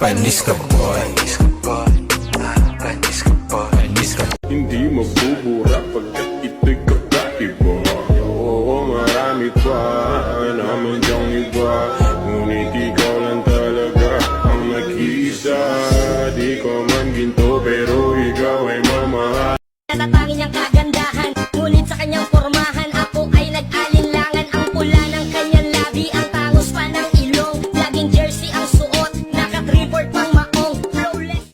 Panis ka boy, panis ka boy. Hindi mabubura pagkat ito'y kakaiba. Oo, marami pa naman diyang iba, ngunit ikaw lang talaga ang nag-iisa. Di ko man ginto pero ikaw ay mamahal. Natatangin niyang kagandahan, ngunit sa kanyang pormahan ako ay nag-alinlangan. Ang pula ng kanyang labi, ang tangos pa ng ilong. Laging jersey ang suot, naka-3-4 pang maong. Flawless.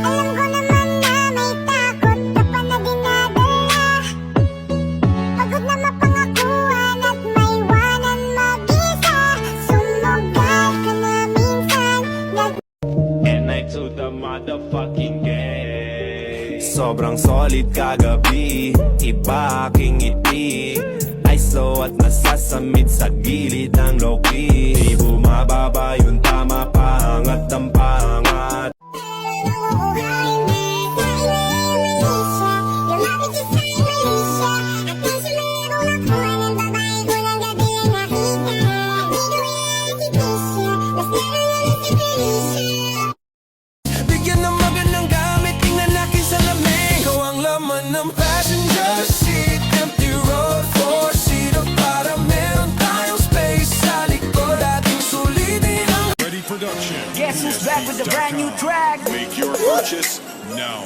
Alam ko naman na may takot ka pa na dinadala. Pagod na mapangakuan at may iwanan mag-isa. Sumugal ka na minsan. And I to the motherfucking game. Sobrang solid kagabi, iba aking ngiti. Ay slow at nasasamid sa gilid ng low-key. Di bumababa yung tama, paangat ang paangat. Bigyan ng magandang gamit, tingnan natin sa lamig. Ikaw ang laman ng passenger seat, empty road, four-seater, para meron tayong space sa likod. Ating sulitin ang Ready production. Guess who's back with the brand new track? Make your purchase now.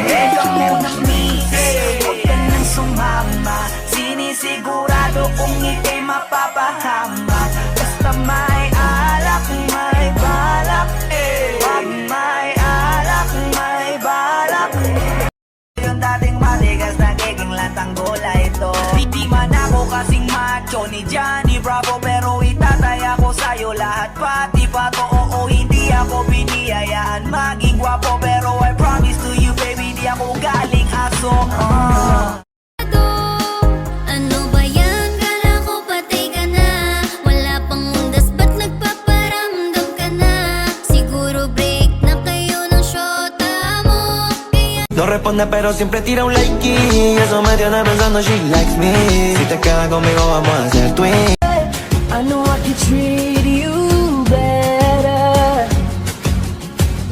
Teka muna misis, huwag ka nang sumama. Sinisigurado kung ika'y mapapahama. Basta may alak, may balak. Pag may alak, may balak. Yung dating matigas, nagiging latang gula ito. Di man ako kasing macho ni Johnny Bravo, pero itataya ko sa'yo lahat. Pati pa to, oo, hindi ako biniyayaan maging gwapo, pero I promise to you baby, di ako galing aso. Ano ba yan? Kala ko patay ka na. Wala pang undas, ba't nagpaparamdam ka na? Siguro break na kayo ng shota mo. Kaya no responde pero siempre tira un likey. Eso me tiene pensando she likes me. Si te quedas conmigo vamos a hacer twin. I know I can treat you better,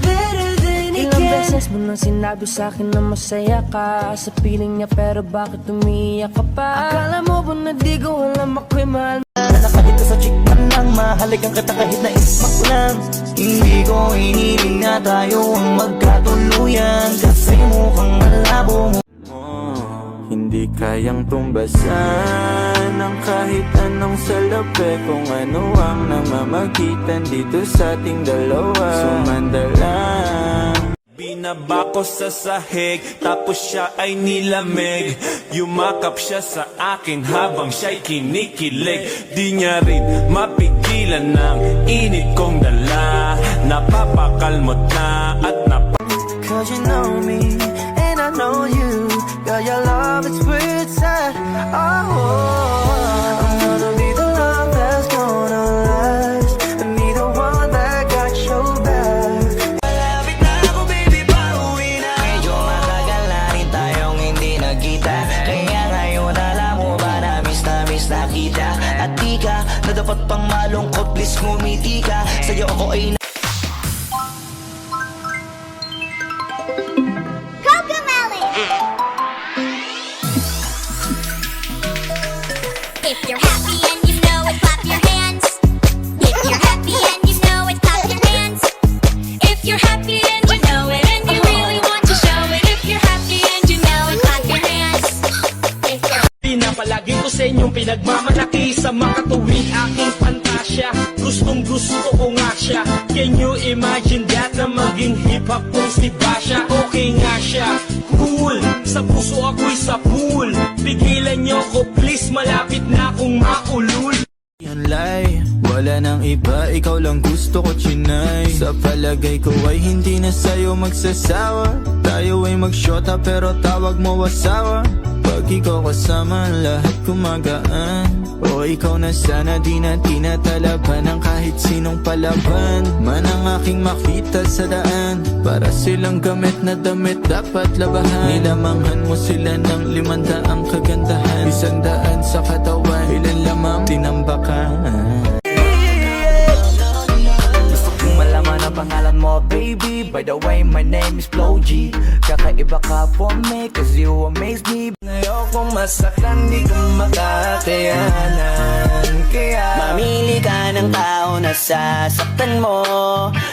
better than it. Ilang beses mo nang sinabi sa'kin na masaya ka sa piling niya, pero bakit umiiyak ka pa? Akala mo ba na di ko alam ako'y mahal? Nakahit sa chick man lang, mahalikan kita kahit na ismak lang. Hindi ko hiniling na tayo ang magkatuluyan, kasi mukhang malabo mo. Hindi kayang tumbasan ng kahit anong salapi, kung ano ang namamagitan dito sa ating dalawa. Sumandalang binaba ko sa sahig, tapos siya ay nilamig. Yumakap siya sa akin habang siya'y kinikilig. Di niya rin mapigilan ng init kong dala. Napapakalmot na at Cause you know me, and I know you. Girl, your love is where it's at. Oh, I'm gonna be the love that's gonna last, and be the one that got your back. Malapit na ako, baby, pauwi na. Medyo matagal na rin tayong hindi nagkita, kaya ngayon alam mo ba na miss na kita. At di ka na dapat pang malungkot, please ngumiti ka. Sa'yo ako ay if you're happy and you know it, clap your hands. If you're happy and you know it, clap your hands. If you're happy and you know it, and you really want to show it. If you're happy and you know it, clap your hands. If you're Pinapalagi ko sa inyong pinagmamalaki sa makatuwing aking pantasya. Gustong gusto ko nga siya. Can you imagine that, na maging hip-hop kung si Basha? Okay nga siya, cool. Sa puso ako'y sa pool. Pigilan niyo ko please, malapit na akong maulul. yan lay, wala nang iba, ikaw lang gusto ko chinay. Sa palagay ko ay hindi na sa'yo magsasawa. Tayo ay magsyota pero tawag mo asawa. Pag ikaw kasama, lahat kumagaan. O ikaw na sana, di na tinatalaban ng kahit sinong palaban man ang aking makita sa daan. Para silang gamit na damit dapat labahan. Nilamanghan mo sila ng 500 kagandahan. 100 sa katawan, ilan lamang tinambakan. By the way, my name is Flo G. Kakaiba ka for me, cause you amaze me. Ayokong masaktan, di ko makakayanan. Kaya mamili ka ng tao na sasaktan mo,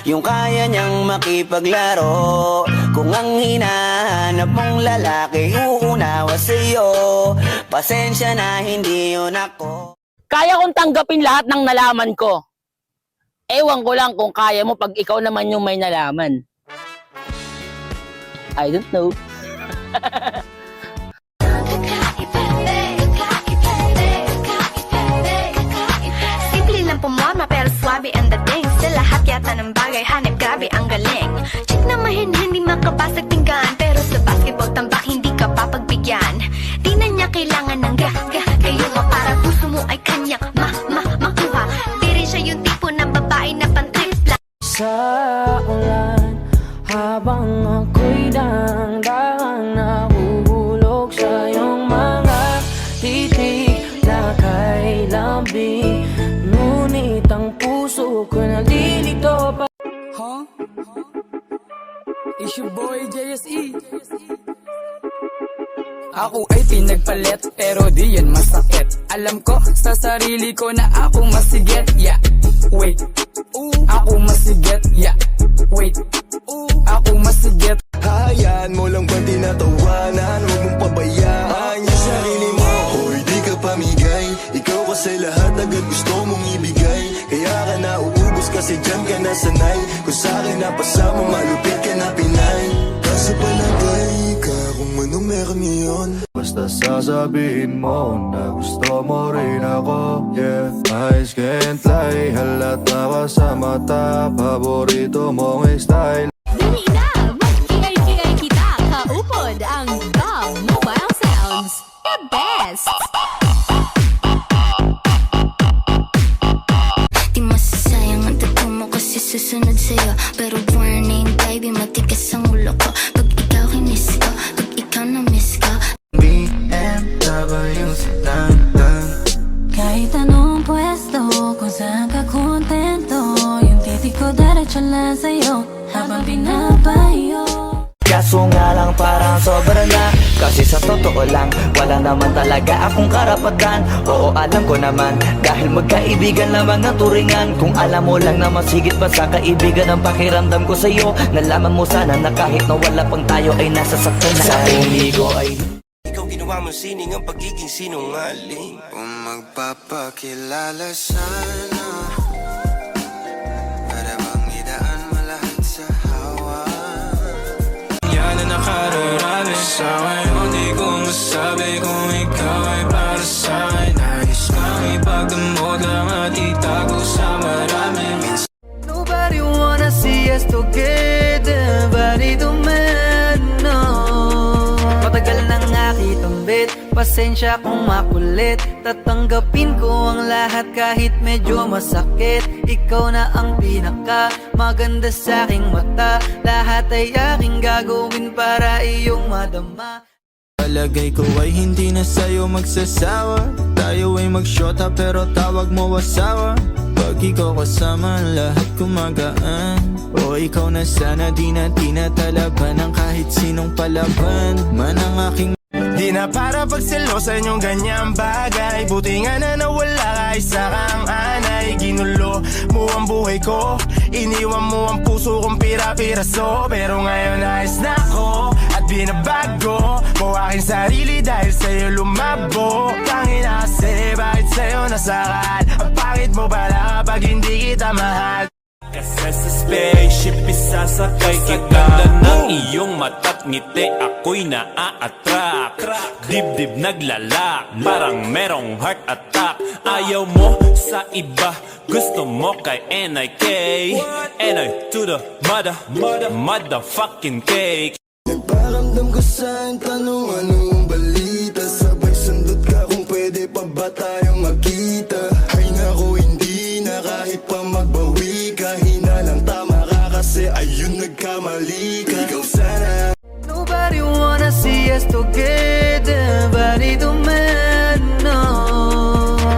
yung kaya niyang makipaglaro. Kung ang hinahanap mong lalaki uunawa sa'yo, pasensya na hindi yun ako. Kaya kong tanggapin lahat ng nalaman ko. Ewan ko lang kung kaya mo pag ikaw naman yung may nalaman. I don't know. Simple lang pumorma pero swabe ang dating. Sa lahat yata ng bagay hanip grabe ang galing. Chick na mahin hindi makabasag tinggan, pero sa basketball tambak hindi ka papagbigyan. Di na niya kailangan ng kayo nga para gusto mo ay kanyang makuha. Di rin siya yung tipo ng babae na pantripla. Sa ulan, habang ako'y daang-daang nahuhulog sa iyong mga titig na kay lambing. Ngunit ang puso ko nalilito pa. Huh? It's your boy JSE. Ako ay pinagpalit pero di yan masakit. Alam ko sa sarili ko na ako masigit. Yeah, wait. Ako masigit. Yeah, wait. Ako masigit. Hayaan mo lang ba tinatawanan? Huwag mong pabayaan yung sarili mo. Hoy, di ka pamigay. Ikaw kasi lahat agad gusto mong ibigay. Kaya ka nauubos kasi dyan ka nasanay. Kung sa'kin napasama malupit ka na Pinay. Kaso palagay ka kung ano meron ngayon. Basta sasabihin mo na gusto mo rin ako. Yeah, eyes can't lie. Halata ka sa mata. Paborito mong style. Dali na, mag-ingay-ingay kita. Kaupod ang Bob Mobile Sounds. The best! Di masasayang ang tattoo mo kasi susunod sa'yo. Pero warning baby, matigas ang ulo ko. Pag ikaw kinis ko, pag ikaw na-miss ko. BMW sedan. Kahit anong pwesto, kung saan ka kontento, yung titig ko diretso lang sa'yo, habang binabayo. Kaso nga lang parang sobra na. Kasi sa totoo lang, wala naman talaga akong karapatan. Oo, alam ko naman, dahil magkaibigan lamang ang turingan. Kung alam mo lang na mas higit pa sa kaibigan ang pakiramdam ko sa'yo, nalaman mo sana na kahit na wala pang tayo ay nasasaktan na. Sa umigo ay Ikaw ginawa mo sining ang pagiging sinungaling. Kung magpapakilala sana, para bang idaan mo lahat sa hawa. Yan na nakararami sa ngayon. Di ko masabi kung ikaw ay para sa akin. Nais kang ipagdamot lang at itago sa marami. nobody wanna see us together, body to man, no. Matagal nang nakitambit, pasensya kung makulit. Tatanggapin ko ang lahat kahit medyo masakit. Ikaw na ang pinaka maganda sa aking mata. Lahat ay aking gagawin para iyong madama. Palagay ko ay hindi na sa'yo magsasawa. Tayo ay magsyota pero tawag mo asawa. Pag ikaw kasama lahat kumagaan. O ikaw na sana di na tinatalaban ng kahit sinong palaban man ang aking. Di na para pagselosan yung ganyang bagay. Buti nga na nawala ka, isa kang anay. Ginulo mo ang buhay ko, iniwan mo ang puso kong pira-piraso. Pero ngayon ayos na ako at binabago mo aking sarili dahil sa'yo lumabo. Tangina kasi bakit sa'yo nasakal? Ang pangit mo pala kapag hindi kita mahal. Kasi sa spaceship isasakay kita. Ganda ng iyong mata't ngiti, ako'y naa-attract. Dibdib naglalak, parang merong heart attack. Ayaw mo sa iba, gusto mo kay NIK. NI to the motherfucking cake. Nagparamdam ko sa'yo tanong anong balita. Sabay sundot ka kung pwede pa ba tayong magkita. Ay nako hindi na kahit pa magbawi ka. Hinalang tama ka kasi ayun nagkamali ka. Ikaw sana. Nobody wanna see us together, body to man, no.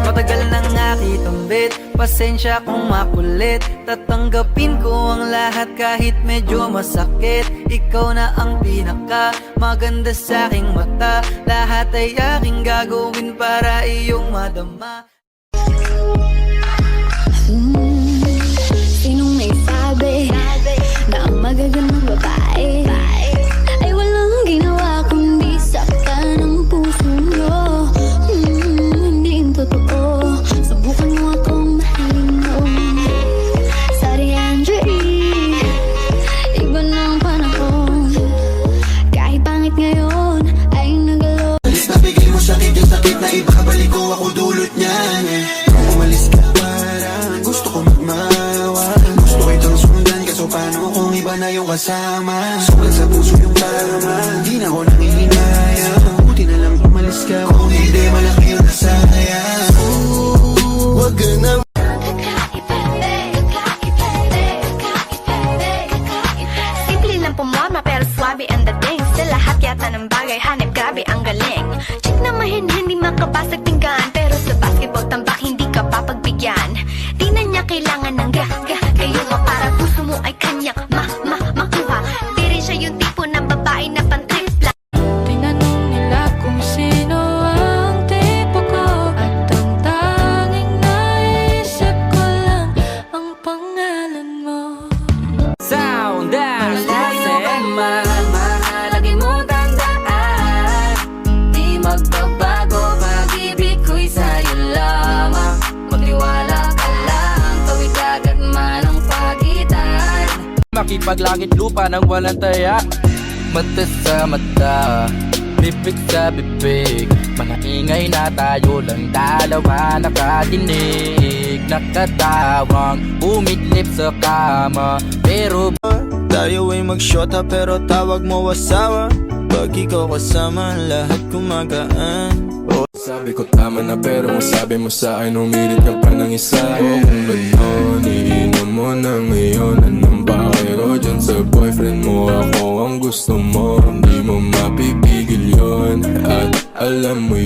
Matagal nang nakitambit, pasensya kung makulit. Tatanggapin ko ang lahat kahit medyo masakit. Ikaw na ang pinaka maganda sa aking mata. Lahat ay aking gagawin para iyong madama. Sinong may sabi na ang magagandang babae ay walang ginawa kundi saktan ang puso mo? Hindi totoo. Subukan mo akong mahalin mo. Sorry Andre, iba ng panahon. Kahit pangit ngayon ay nagalo. Alis na bigay mo sakit yung sakit na ibabalik ko ako dulot niyan. Kung umalis ka parang gusto ko magmawa. Gusto ko itong sundan kaso paano kung iba na yung kasama. Sugal sa puso yung tama, di na ako nangihinayang. Buti na lang umalis ka, kung hindi malaki yung nasayang. Wag ka na. Simple lang pumorma pero swabe ang dating. Sa lahat yata ng bagay hanep grabe ang galing. Check na mahin hindi makabasag tinggan, pero sa basketball tambak hindi ka papagbigyan. Di na niya kailangan ng kayo mo para puso mo ay kanyang makuha. Di rin siya yung tipo ng babae na pantrip lang. Tinanong nila kung sino ang tipo ko, at ang tanging naisip ko lang ang pangalan mo. Sound and mahalagin mo tandaan. Di magbabago, pag-ibig ko'y sa'yo lamang. Magtiwala ka lang, tawid agad man ang pagitan. Makipaglangit lupa nang walang taya. Mata sa mata, bibig sa bibig. Mga ingay na tayo lang dalawa nakadinig. Nakatawang umidlip sa kama, pero tayo ay magsyota pero tawag mo asawa. Pag ikaw kasama lahat kumagaan. Sabi ko tama na pero ang sabi mo sa akin umirit ka pa ng isa. Kung gano'n, iinom mo na ngayon. Anong bakero dyan sa boyfriend mo? Ako ang gusto mo, hindi mo mapipigil yon. At alam mo